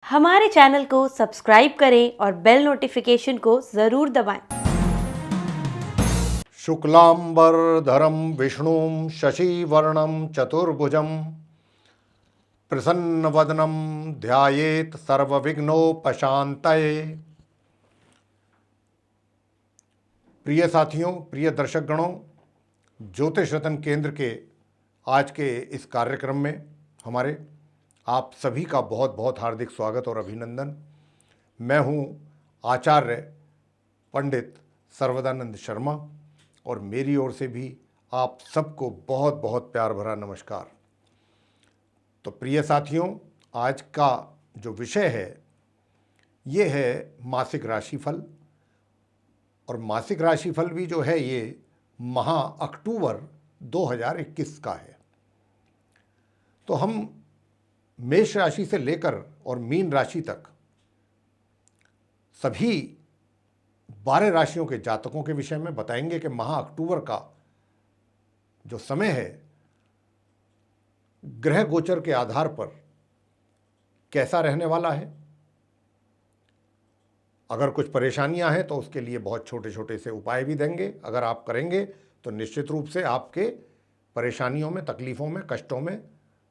हमारे चैनल को सब्सक्राइब करें और बेल नोटिफिकेशन को ज़रूर दबाएं। शुक्लांबरधरं विष्णुं शशिवर्णं चतुर्भुजं प्रसन्नवदनं ध्यायेत् सर्वविघ्नोपशान्तये। प्रिय साथियों, प्रिय दर्शकगणों, ज्योतिष रतन केंद्र के आज के इस कार्यक्रम में हमारे आप सभी का बहुत बहुत हार्दिक स्वागत और अभिनंदन। मैं हूं आचार्य पंडित सर्वदानंद शर्मा और मेरी ओर से भी आप सबको बहुत बहुत प्यार भरा नमस्कार। तो प्रिय साथियों, आज का जो विषय है ये है मासिक राशिफल। और मासिक राशिफल भी जो है ये माह अक्टूबर 2021 का है। तो हम मेष राशि से लेकर और मीन राशि तक सभी 12 राशियों के जातकों के विषय में बताएंगे कि माह अक्टूबर का जो समय है ग्रह गोचर के आधार पर कैसा रहने वाला है। अगर कुछ परेशानियां हैं तो उसके लिए बहुत छोटे छोटे से उपाय भी देंगे। अगर आप करेंगे तो निश्चित रूप से आपके परेशानियों में, तकलीफ़ों में, कष्टों में,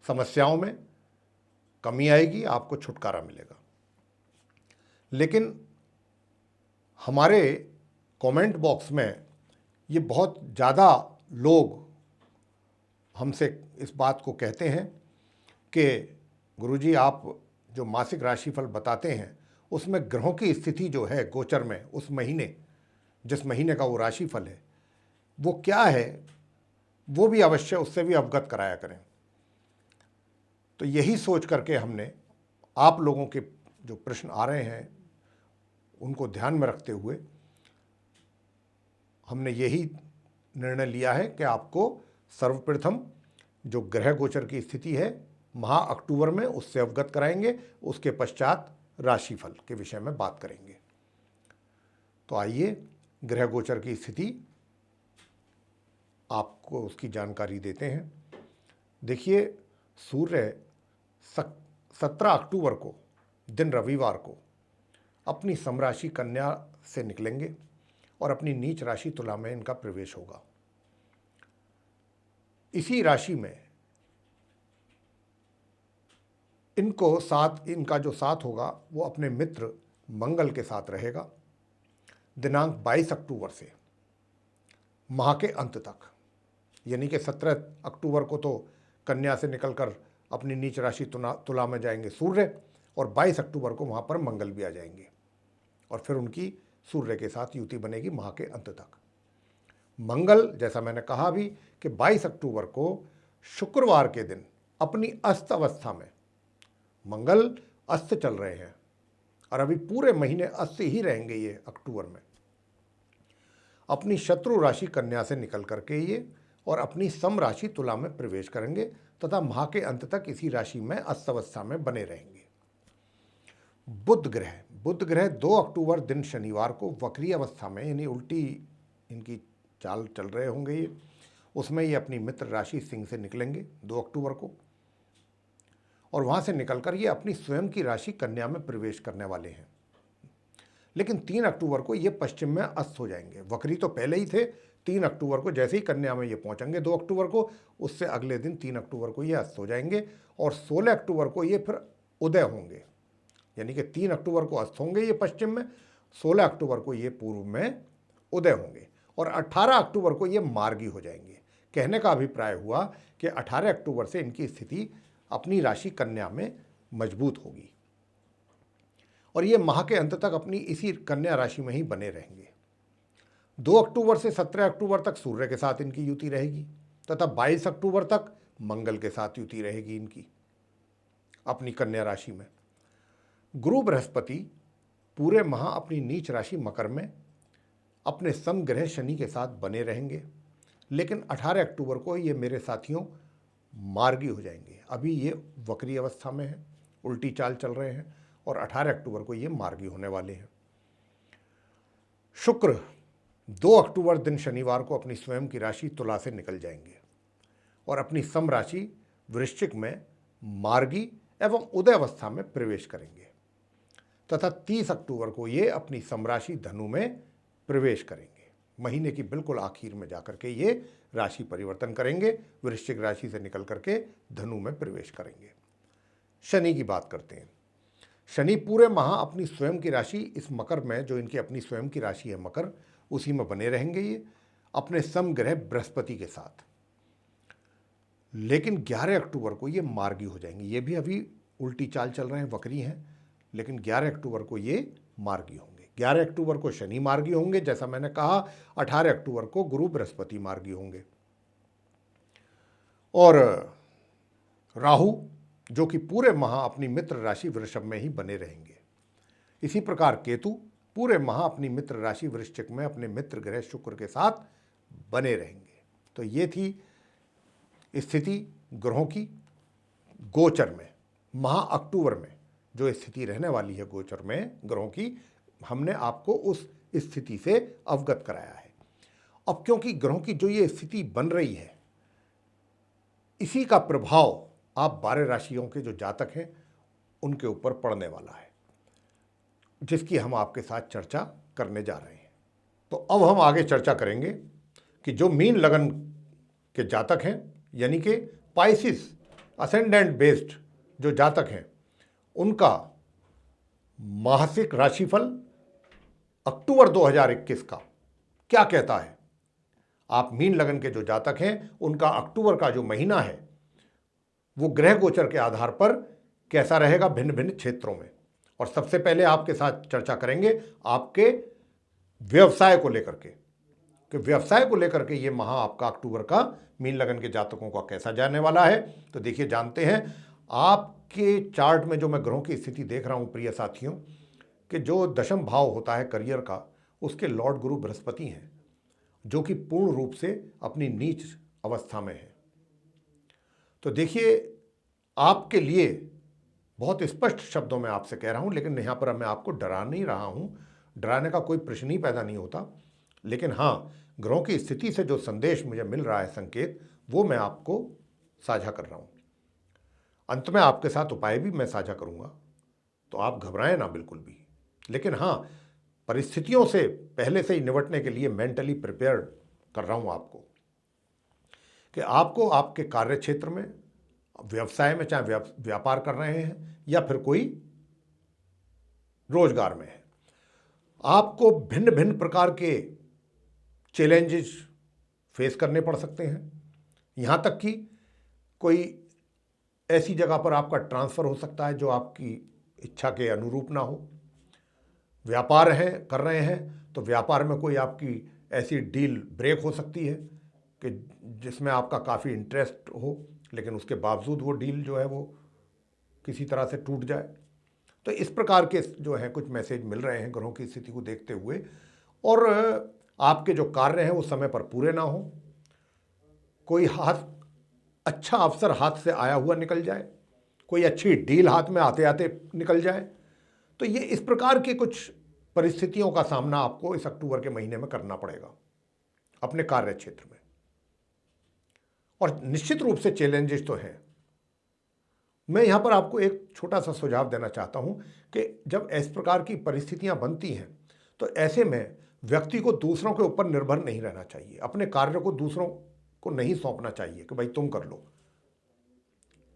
समस्याओं में कमी आएगी, आपको छुटकारा मिलेगा। लेकिन हमारे कमेंट बॉक्स में ये बहुत ज़्यादा लोग हमसे इस बात को कहते हैं कि गुरुजी आप जो मासिक राशिफल बताते हैं उसमें ग्रहों की स्थिति जो है गोचर में उस महीने, जिस महीने का वो राशिफल है वो क्या है, वो भी अवश्य उससे भी अवगत कराया करें। तो यही सोच करके हमने आप लोगों के जो प्रश्न आ रहे हैं उनको ध्यान में रखते हुए हमने यही निर्णय लिया है कि आपको सर्वप्रथम जो ग्रह गोचर की स्थिति है माह अक्टूबर में उससे अवगत कराएंगे, उसके पश्चात राशिफल के विषय में बात करेंगे। तो आइए ग्रह गोचर की स्थिति आपको उसकी जानकारी देते हैं। देखिए, सूर्य 17 अक्टूबर को दिन रविवार को अपनी समराशि कन्या से निकलेंगे और अपनी नीच राशि तुला में इनका प्रवेश होगा। इसी राशि में इनका जो साथ होगा वो अपने मित्र मंगल के साथ रहेगा दिनांक 22 अक्टूबर से माह के अंत तक। यानी कि 17 अक्टूबर को तो कन्या से निकलकर अपनी नीच राशि तुला में जाएंगे सूर्य, और 22 अक्टूबर को वहाँ पर मंगल भी आ जाएंगे और फिर उनकी सूर्य के साथ युति बनेगी माह के अंत तक। मंगल, जैसा मैंने कहा भी कि 22 अक्टूबर को शुक्रवार के दिन अपनी अस्त अवस्था में, मंगल अस्त चल रहे हैं और अभी पूरे महीने अस्त ही रहेंगे ये अक्टूबर में, अपनी शत्रु राशि कन्या से निकल करके ये और अपनी सम राशि तुला में प्रवेश करेंगे तथा माह के अंत तक इसी राशि में अस्त अवस्था में बने रहेंगे। बुध ग्रह 2 अक्टूबर दिन शनिवार को वक्री अवस्था में, यानी उल्टी इनकी चाल चल रहे होंगे ये, उसमें ये अपनी मित्र राशि सिंह से निकलेंगे 2 अक्टूबर को और वहाँ से निकलकर ये अपनी स्वयं की राशि कन्या में प्रवेश करने वाले हैं। लेकिन 3 अक्टूबर को ये पश्चिम में अस्त हो जाएंगे। वक्री तो पहले ही थे, 3 अक्टूबर को जैसे ही कन्या में ये पहुँचेंगे 2 अक्टूबर को, उससे अगले दिन 3 अक्टूबर को ये अस्त हो जाएंगे और 16 अक्टूबर को ये फिर उदय होंगे। यानी कि 3 अक्टूबर को अस्त होंगे ये पश्चिम में, 16 अक्टूबर को ये पूर्व में उदय होंगे और 18 अक्टूबर को ये मार्गी हो जाएंगे। कहने का अभिप्राय हुआ कि 18 अक्टूबर से इनकी स्थिति अपनी राशि कन्या में मजबूत होगी और ये माह के अंत तक अपनी इसी कन्या राशि में ही बने रहेंगे। 2 अक्टूबर से 17 अक्टूबर तक सूर्य के साथ इनकी युति रहेगी तथा 22 अक्टूबर तक मंगल के साथ युति रहेगी इनकी अपनी कन्या राशि में। गुरु बृहस्पति पूरे माह अपनी नीच राशि मकर में अपने समग्रह शनि के साथ बने रहेंगे, लेकिन 18 अक्टूबर को ये मेरे साथियों मार्गी हो जाएंगे। अभी ये वक्री अवस्था में है, उल्टी चाल चल रहे हैं और 18 अक्टूबर को ये मार्गी होने वाले हैं। शुक्र 2 अक्टूबर दिन शनिवार को अपनी स्वयं की राशि तुला से निकल जाएंगे और अपनी सम राशि वृश्चिक में मार्गी एवं उदय अवस्था में प्रवेश करेंगे। तथा 30 अक्टूबर को ये अपनी समराशि धनु में प्रवेश करेंगे। महीने की बिल्कुल आखिर में जाकर के ये राशि परिवर्तन करेंगे, वृश्चिक राशि से निकल करके धनु में प्रवेश करेंगे। शनि की बात करते हैं। शनि पूरे माह अपनी स्वयं की राशि इस मकर में, जो इनकी अपनी स्वयं की राशि है मकर, उसी में बने रहेंगे ये अपने समग्रह बृहस्पति के साथ। लेकिन 11 अक्टूबर को ये मार्गी हो जाएंगे। ये भी अभी उल्टी चाल चल रहे हैं, वक्री हैं, लेकिन 11 अक्टूबर को ये मार्गी होंगे। 11 अक्टूबर को शनि मार्गी होंगे, जैसा मैंने कहा। 18 अक्टूबर को गुरु बृहस्पति मार्गी होंगे और राहु जो कि पूरे माह अपनी मित्र राशि वृषभ में ही बने रहेंगे। इसी प्रकार केतु पूरे माह अपनी मित्र राशि वृश्चिक में अपने मित्र ग्रह शुक्र के साथ बने रहेंगे। तो ये थी स्थिति ग्रहों की गोचर में। माह अक्टूबर में जो स्थिति रहने वाली है गोचर में ग्रहों की, हमने आपको उस स्थिति से अवगत कराया है। अब क्योंकि ग्रहों की जो ये स्थिति बन रही है, इसी का प्रभाव आप 12 राशियों के जो जातक हैं उनके ऊपर पड़ने वाला है, जिसकी हम आपके साथ चर्चा करने जा रहे हैं। तो अब हम आगे चर्चा करेंगे कि जो मीन लगन के जातक हैं, यानी कि पाइसिस असेंडेंट बेस्ड जो जातक हैं, उनका मासिक राशिफल अक्टूबर 2021 का क्या कहता है। आप मीन लगन के जो जातक हैं उनका अक्टूबर का जो महीना है वो ग्रह गोचर के आधार पर कैसा रहेगा भिन्न भिन्न क्षेत्रों में। और सबसे पहले आपके साथ चर्चा करेंगे आपके व्यवसाय को लेकर के, कि व्यवसाय को लेकर के ये माह आपका अक्टूबर का मीन लगन के जातकों का कैसा जाने वाला है। तो देखिए, जानते हैं आपके चार्ट में जो मैं ग्रहों की स्थिति देख रहा हूं प्रिय साथियों, कि जो दशम भाव होता है करियर का, उसके लॉर्ड गुरु बृहस्पति हैं, जो कि पूर्ण रूप से अपनी नीच अवस्था में है। तो देखिए, आपके लिए बहुत स्पष्ट शब्दों में आपसे कह रहा हूं, लेकिन यहाँ पर मैं आपको डरा नहीं रहा हूं, डराने का कोई प्रश्न ही पैदा नहीं होता। लेकिन हाँ, ग्रहों की स्थिति से जो संदेश मुझे मिल रहा है, संकेत, वो मैं आपको साझा कर रहा हूं। अंत में आपके साथ उपाय भी मैं साझा करूंगा, तो आप घबराएं ना बिल्कुल भी। लेकिन हाँ, परिस्थितियों से पहले से ही निपटने के लिए मेंटली प्रिपेयर कर रहा हूं आपको, कि आपको आपके कार्य क्षेत्र में, व्यवसाय में, चाहे व्यापार कर रहे हैं या फिर कोई रोजगार में है, आपको भिन्न भिन्न प्रकार के चैलेंजेस फेस करने पड़ सकते हैं। यहाँ तक कि कोई ऐसी जगह पर आपका ट्रांसफ़र हो सकता है जो आपकी इच्छा के अनुरूप ना हो। व्यापार है कर रहे हैं तो व्यापार में कोई आपकी ऐसी डील ब्रेक हो सकती है कि जिसमें आपका काफ़ी इंटरेस्ट हो, लेकिन उसके बावजूद वो डील जो है वो किसी तरह से टूट जाए। तो इस प्रकार के जो है कुछ मैसेज मिल रहे हैं ग्रहों की स्थिति को देखते हुए। और आपके जो कार्य हैं वो समय पर पूरे ना हो, कोई अच्छा अवसर हाथ से आया हुआ निकल जाए, कोई अच्छी डील हाथ में आते आते निकल जाए। तो ये इस प्रकार की कुछ परिस्थितियों का सामना आपको इस अक्टूबर के महीने में करना पड़ेगा अपने कार्य क्षेत्र में। और निश्चित रूप से चैलेंजेस तो हैं। मैं यहाँ पर आपको एक छोटा सा सुझाव देना चाहता हूँ कि जब इस प्रकार की परिस्थितियाँ बनती हैं तो ऐसे में व्यक्ति को दूसरों के ऊपर निर्भर नहीं रहना चाहिए। अपने कार्य को दूसरों को नहीं सौंपना चाहिए कि भाई तुम कर लो।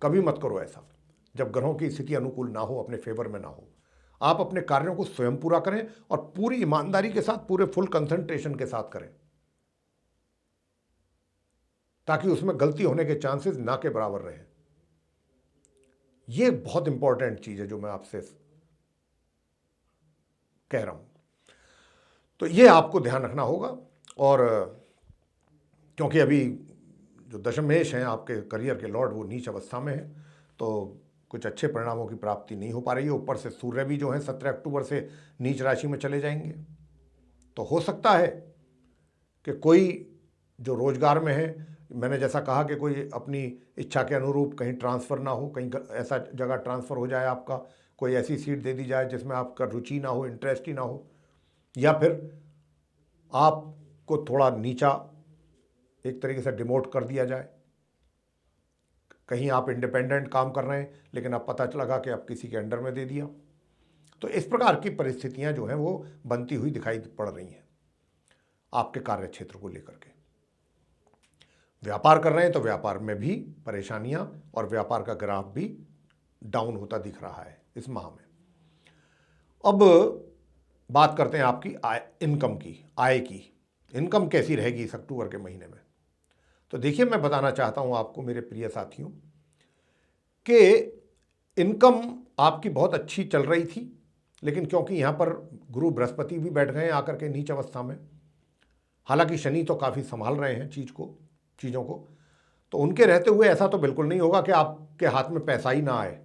कभी मत करो ऐसा, जब ग्रहों की स्थिति अनुकूल ना हो, अपने फेवर में ना हो। आप अपने कार्यों को स्वयं पूरा करें और पूरी ईमानदारी के साथ, पूरे फुल कंसंट्रेशन के साथ करें, ताकि उसमें गलती होने के चांसेस ना के बराबर रहें। यह बहुत इंपॉर्टेंट चीज है जो मैं आपसे कह रहा हूं। तो यह आपको ध्यान रखना होगा। और क्योंकि अभी जो दशमेश हैं आपके करियर के लॉर्ड, वो नीच अवस्था में है, तो कुछ अच्छे परिणामों की प्राप्ति नहीं हो पा रही है। ऊपर से सूर्य भी जो है 17 अक्टूबर से नीच राशि में चले जाएंगे। तो हो सकता है कि कोई जो रोजगार में है, मैंने जैसा कहा कि कोई अपनी इच्छा के अनुरूप कहीं ट्रांसफ़र ना हो, कहीं ऐसा जगह ट्रांसफ़र हो जाए, आपका कोई ऐसी सीट दे दी जाए जिसमें आपका रुचि ना हो, इंटरेस्ट ही ना हो, या फिर आपको थोड़ा नीचा एक तरीके से डिमोट कर दिया जाए। कहीं आप इंडिपेंडेंट काम कर रहे हैं लेकिन अब पता लगा कि आप किसी के अंडर में दे दिया। तो इस प्रकार की परिस्थितियां जो हैं वो बनती हुई दिखाई पड़ रही हैं आपके कार्य क्षेत्र को लेकर के। व्यापार कर रहे हैं तो व्यापार में भी परेशानियां और व्यापार का ग्राफ भी डाउन होता दिख रहा है इस माह में। अब बात करते हैं आपकी इनकम की, आय की। इनकम कैसी रहेगी इस अक्टूबर के महीने में? तो देखिए, मैं बताना चाहता हूं आपको मेरे प्रिय साथियों कि इनकम आपकी बहुत अच्छी चल रही थी, लेकिन क्योंकि यहां पर गुरु बृहस्पति भी बैठ गए हैं आकर के नीच अवस्था में, हालांकि शनि तो काफ़ी संभाल रहे हैं चीज़ों को, तो उनके रहते हुए ऐसा तो बिल्कुल नहीं होगा कि आपके हाथ में पैसा ही ना आए।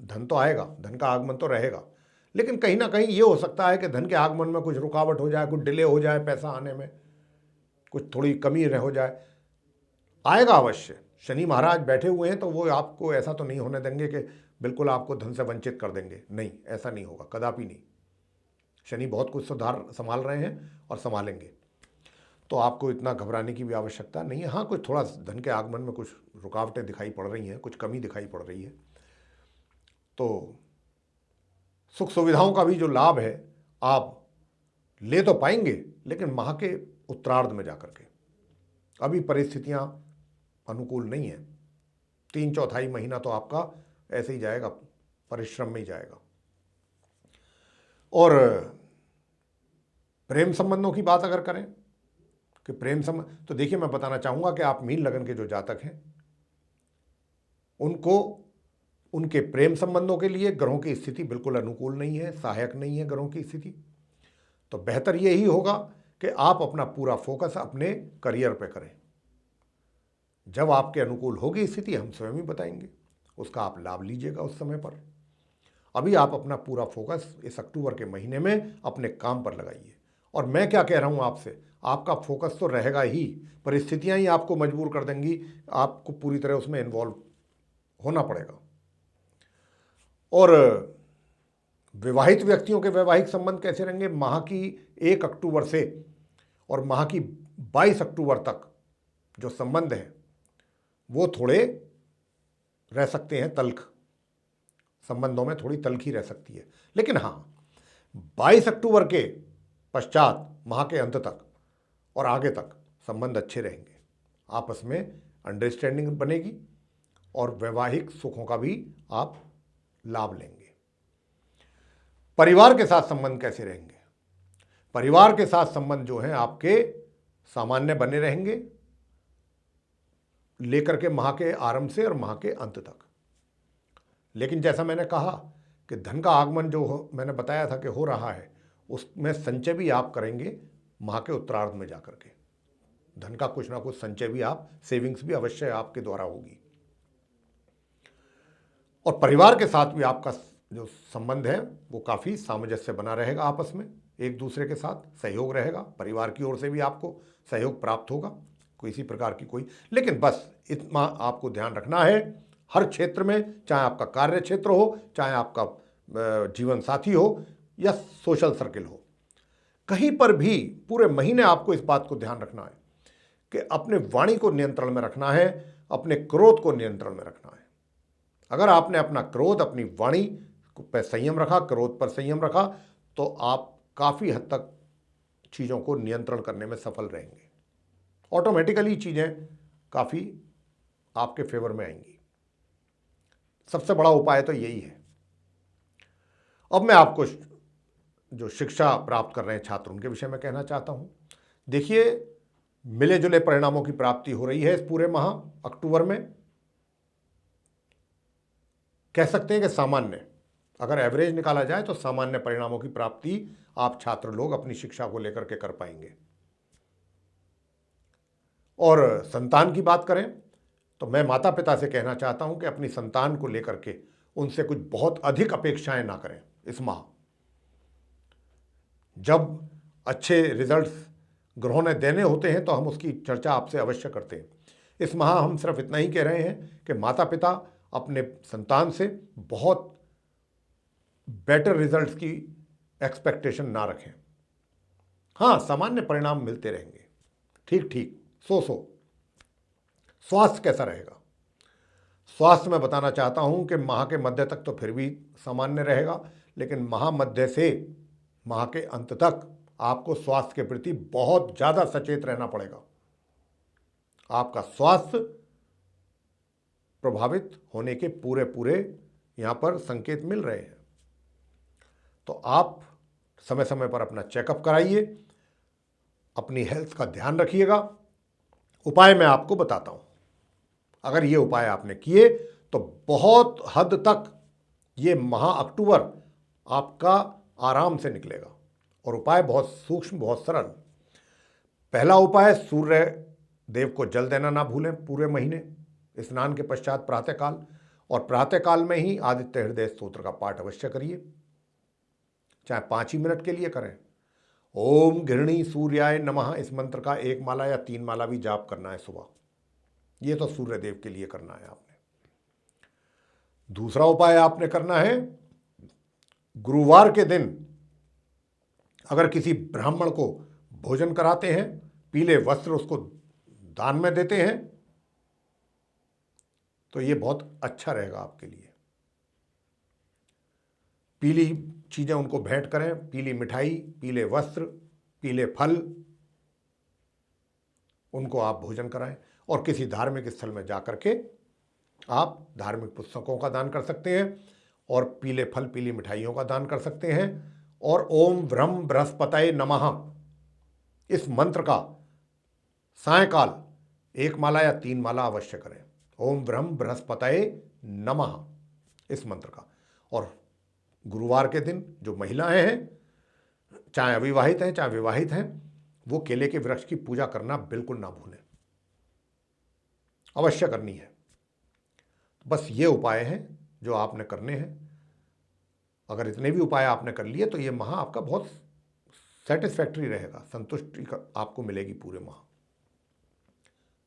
धन तो आएगा, धन का आगमन तो रहेगा, लेकिन कहीं ना कहीं ये हो सकता है कि धन के आगमन में कुछ रुकावट हो जाए, कुछ डिले हो जाए, पैसा आने में कुछ थोड़ी कमी हो जाए। आएगा अवश्य। शनि महाराज बैठे हुए हैं तो वो आपको ऐसा तो नहीं होने देंगे कि बिल्कुल आपको धन से वंचित कर देंगे, नहीं, ऐसा नहीं होगा, कदापि नहीं। शनि बहुत कुछ सुधार संभाल रहे हैं और संभालेंगे, तो आपको इतना घबराने की भी आवश्यकता नहीं है। हाँ, कुछ थोड़ा धन के आगमन में कुछ रुकावटें दिखाई पड़ रही हैं, कुछ कमी दिखाई पड़ रही है, तो सुख सुविधाओं का भी जो लाभ है आप ले तो पाएंगे, लेकिन माह के उत्तरार्ध में जाकर के। अभी परिस्थितियां अनुकूल नहीं है। 3/4 महीना तो आपका ऐसे ही जाएगा, परिश्रम में ही जाएगा। और प्रेम संबंधों की बात अगर करें कि प्रेम संबंध, तो देखिए, मैं बताना चाहूंगा कि आप मीन लगन के जो जातक हैं उनको उनके प्रेम संबंधों के लिए ग्रहों की स्थिति बिल्कुल अनुकूल नहीं है, सहायक नहीं है ग्रहों की स्थिति। तो बेहतर यही होगा कि आप अपना पूरा फोकस अपने करियर पे करें। जब आपके अनुकूल होगी स्थिति, हम स्वयं ही बताएंगे, उसका आप लाभ लीजिएगा उस समय पर। अभी आप अपना पूरा फोकस इस अक्टूबर के महीने में अपने काम पर लगाइए। और मैं क्या कह रहा हूं आपसे, आपका फोकस तो रहेगा ही, परिस्थितियां ही आपको मजबूर कर देंगी, आपको पूरी तरह उसमें इन्वॉल्व होना पड़ेगा। और विवाहित व्यक्तियों के वैवाहिक संबंध कैसे रहेंगे? माह की 1 अक्टूबर से और माह की 22 अक्टूबर तक जो संबंध हैं वो थोड़े रह सकते हैं तल्ख, संबंधों में थोड़ी तल्खी रह सकती है। लेकिन हाँ, 22 अक्टूबर के पश्चात माह के अंत तक और आगे तक संबंध अच्छे रहेंगे, आपस में अंडरस्टैंडिंग बनेगी और वैवाहिक सुखों का भी आप लाभ लेंगे। परिवार के साथ संबंध कैसे रहेंगे? परिवार के साथ संबंध जो हैं आपके सामान्य बने रहेंगे लेकर के माह के आरंभ से और माह के अंत तक। लेकिन जैसा मैंने कहा कि धन का आगमन जो मैंने बताया था कि हो रहा है, उसमें संचय भी आप करेंगे माह के उत्तरार्ध में जाकर के। धन का कुछ ना कुछ संचय भी आप, सेविंग्स भी अवश्य आपके द्वारा होगी। और परिवार के साथ भी आपका जो संबंध है वो काफ़ी सामंजस्य बना रहेगा, आपस में एक दूसरे के साथ सहयोग रहेगा। परिवार की ओर से भी आपको सहयोग प्राप्त होगा, किसी प्रकार की कोई, लेकिन बस इतना आपको ध्यान रखना है, हर क्षेत्र में, चाहे आपका कार्य क्षेत्र हो, चाहे आपका जीवन साथी हो या सोशल सर्किल हो, कहीं पर भी पूरे महीने आपको इस बात को ध्यान रखना है कि अपने वाणी को नियंत्रण में रखना है, अपने क्रोध को नियंत्रण में रखना है। अगर आपने अपना क्रोध, अपनी वाणी पर संयम रखा, क्रोध पर संयम रखा, तो आप काफ़ी हद तक चीज़ों को नियंत्रण करने में सफल रहेंगे। ऑटोमेटिकली चीज़ें काफ़ी आपके फेवर में आएंगी। सबसे बड़ा उपाय तो यही है। अब मैं आपको जो शिक्षा प्राप्त कर रहे हैं छात्र, उनके विषय में कहना चाहता हूं। देखिए, मिले जुले परिणामों की प्राप्ति हो रही है इस पूरे माह अक्टूबर में। कह सकते हैं कि सामान्य, अगर एवरेज निकाला जाए तो सामान्य परिणामों की प्राप्ति आप छात्र लोग अपनी शिक्षा को लेकर के कर पाएंगे। और संतान की बात करें तो मैं माता पिता से कहना चाहता हूं कि अपनी संतान को लेकर के उनसे कुछ बहुत अधिक अपेक्षाएं ना करें इस माह। जब अच्छे रिजल्ट्स ग्रहों ने देने होते हैं तो हम उसकी चर्चा आपसे अवश्य करते हैं। इस माह हम सिर्फ इतना ही कह रहे हैं कि माता पिता अपने संतान से बहुत बेटर रिजल्ट्स की एक्सपेक्टेशन ना रखें। हाँ, सामान्य परिणाम मिलते रहेंगे, ठीक ठीक, सो। स्वास्थ्य कैसा रहेगा? स्वास्थ्य में बताना चाहता हूं कि माह के मध्य तक तो फिर भी सामान्य रहेगा, लेकिन माह मध्य से माह के अंत तक आपको स्वास्थ्य के प्रति बहुत ज़्यादा सचेत रहना पड़ेगा। आपका स्वास्थ्य प्रभावित होने के पूरे पूरे यहाँ पर संकेत मिल रहे हैं। तो आप समय समय पर अपना चेकअप कराइए, अपनी हेल्थ का ध्यान रखिएगा। उपाय मैं आपको बताता हूँ, अगर ये उपाय आपने किए तो बहुत हद तक ये माह अक्टूबर आपका आराम से निकलेगा। और उपाय बहुत सूक्ष्म, बहुत सरल। पहला उपाय, सूर्य देव को जल देना ना भूलें पूरे महीने, स्नान के पश्चात प्रातःकाल, और प्रातःकाल में ही आदित्य हृदय स्तोत्र का पाठ अवश्य करिए, चाहे 5 ही मिनट के लिए करें। ओम घृणी सूर्याय नमः, इस मंत्र का 1 माला या 3 माला भी जाप करना है सुबह। ये तो सूर्य देव के लिए करना है आपने। दूसरा उपाय आपने करना है, गुरुवार के दिन अगर किसी ब्राह्मण को भोजन कराते हैं, पीले वस्त्र उसको दान में देते हैं, तो ये बहुत अच्छा रहेगा आपके लिए। पीली चीज़ें उनको भेंट करें, पीली मिठाई, पीले वस्त्र, पीले फल, उनको आप भोजन कराएं। और किसी धार्मिक स्थल में जाकर के आप धार्मिक पुस्तकों का दान कर सकते हैं, और पीले फल, पीली मिठाइयों का दान कर सकते हैं। और ओम ब्रह्म बृहस्पतये नमः, इस मंत्र का सायंकाल 1 माला या 3 माला अवश्य करें। ओम ब्रह्म बृहस्पतये नमः, इस मंत्र का। और गुरुवार के दिन जो महिलाएं हैं, चाहे अविवाहित हैं चाहे विवाहित हैं, वो केले के वृक्ष की पूजा करना बिल्कुल ना भूलें, अवश्य करनी है। बस ये उपाय हैं जो आपने करने हैं। अगर इतने भी उपाय आपने कर लिए तो ये माह आपका बहुत सेटिस्फैक्ट्री रहेगा, संतुष्टि आपको मिलेगी पूरे माह।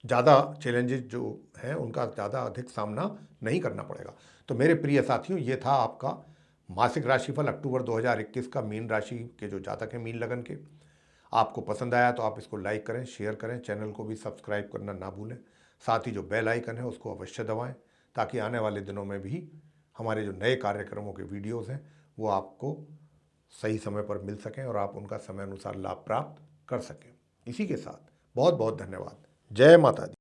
ज़्यादा चैलेंजेस जो हैं उनका ज़्यादा अधिक सामना नहीं करना पड़ेगा। तो मेरे प्रिय साथियों, ये था आपका मासिक राशिफल अक्टूबर 2021 का मीन राशि के जो जातक हैं मीन लगन के। आपको पसंद आया तो आप इसको लाइक करें, शेयर करें, चैनल को भी सब्सक्राइब करना ना भूलें। साथ ही जो बेल आइकन है उसको अवश्य दबाएं, ताकि आने वाले दिनों में भी हमारे जो नए कार्यक्रमों के वीडियोज़ हैं वो आपको सही समय पर मिल सकें और आप उनका समय अनुसार लाभ प्राप्त कर सकें। इसी के साथ बहुत बहुत धन्यवाद। जय माता दी।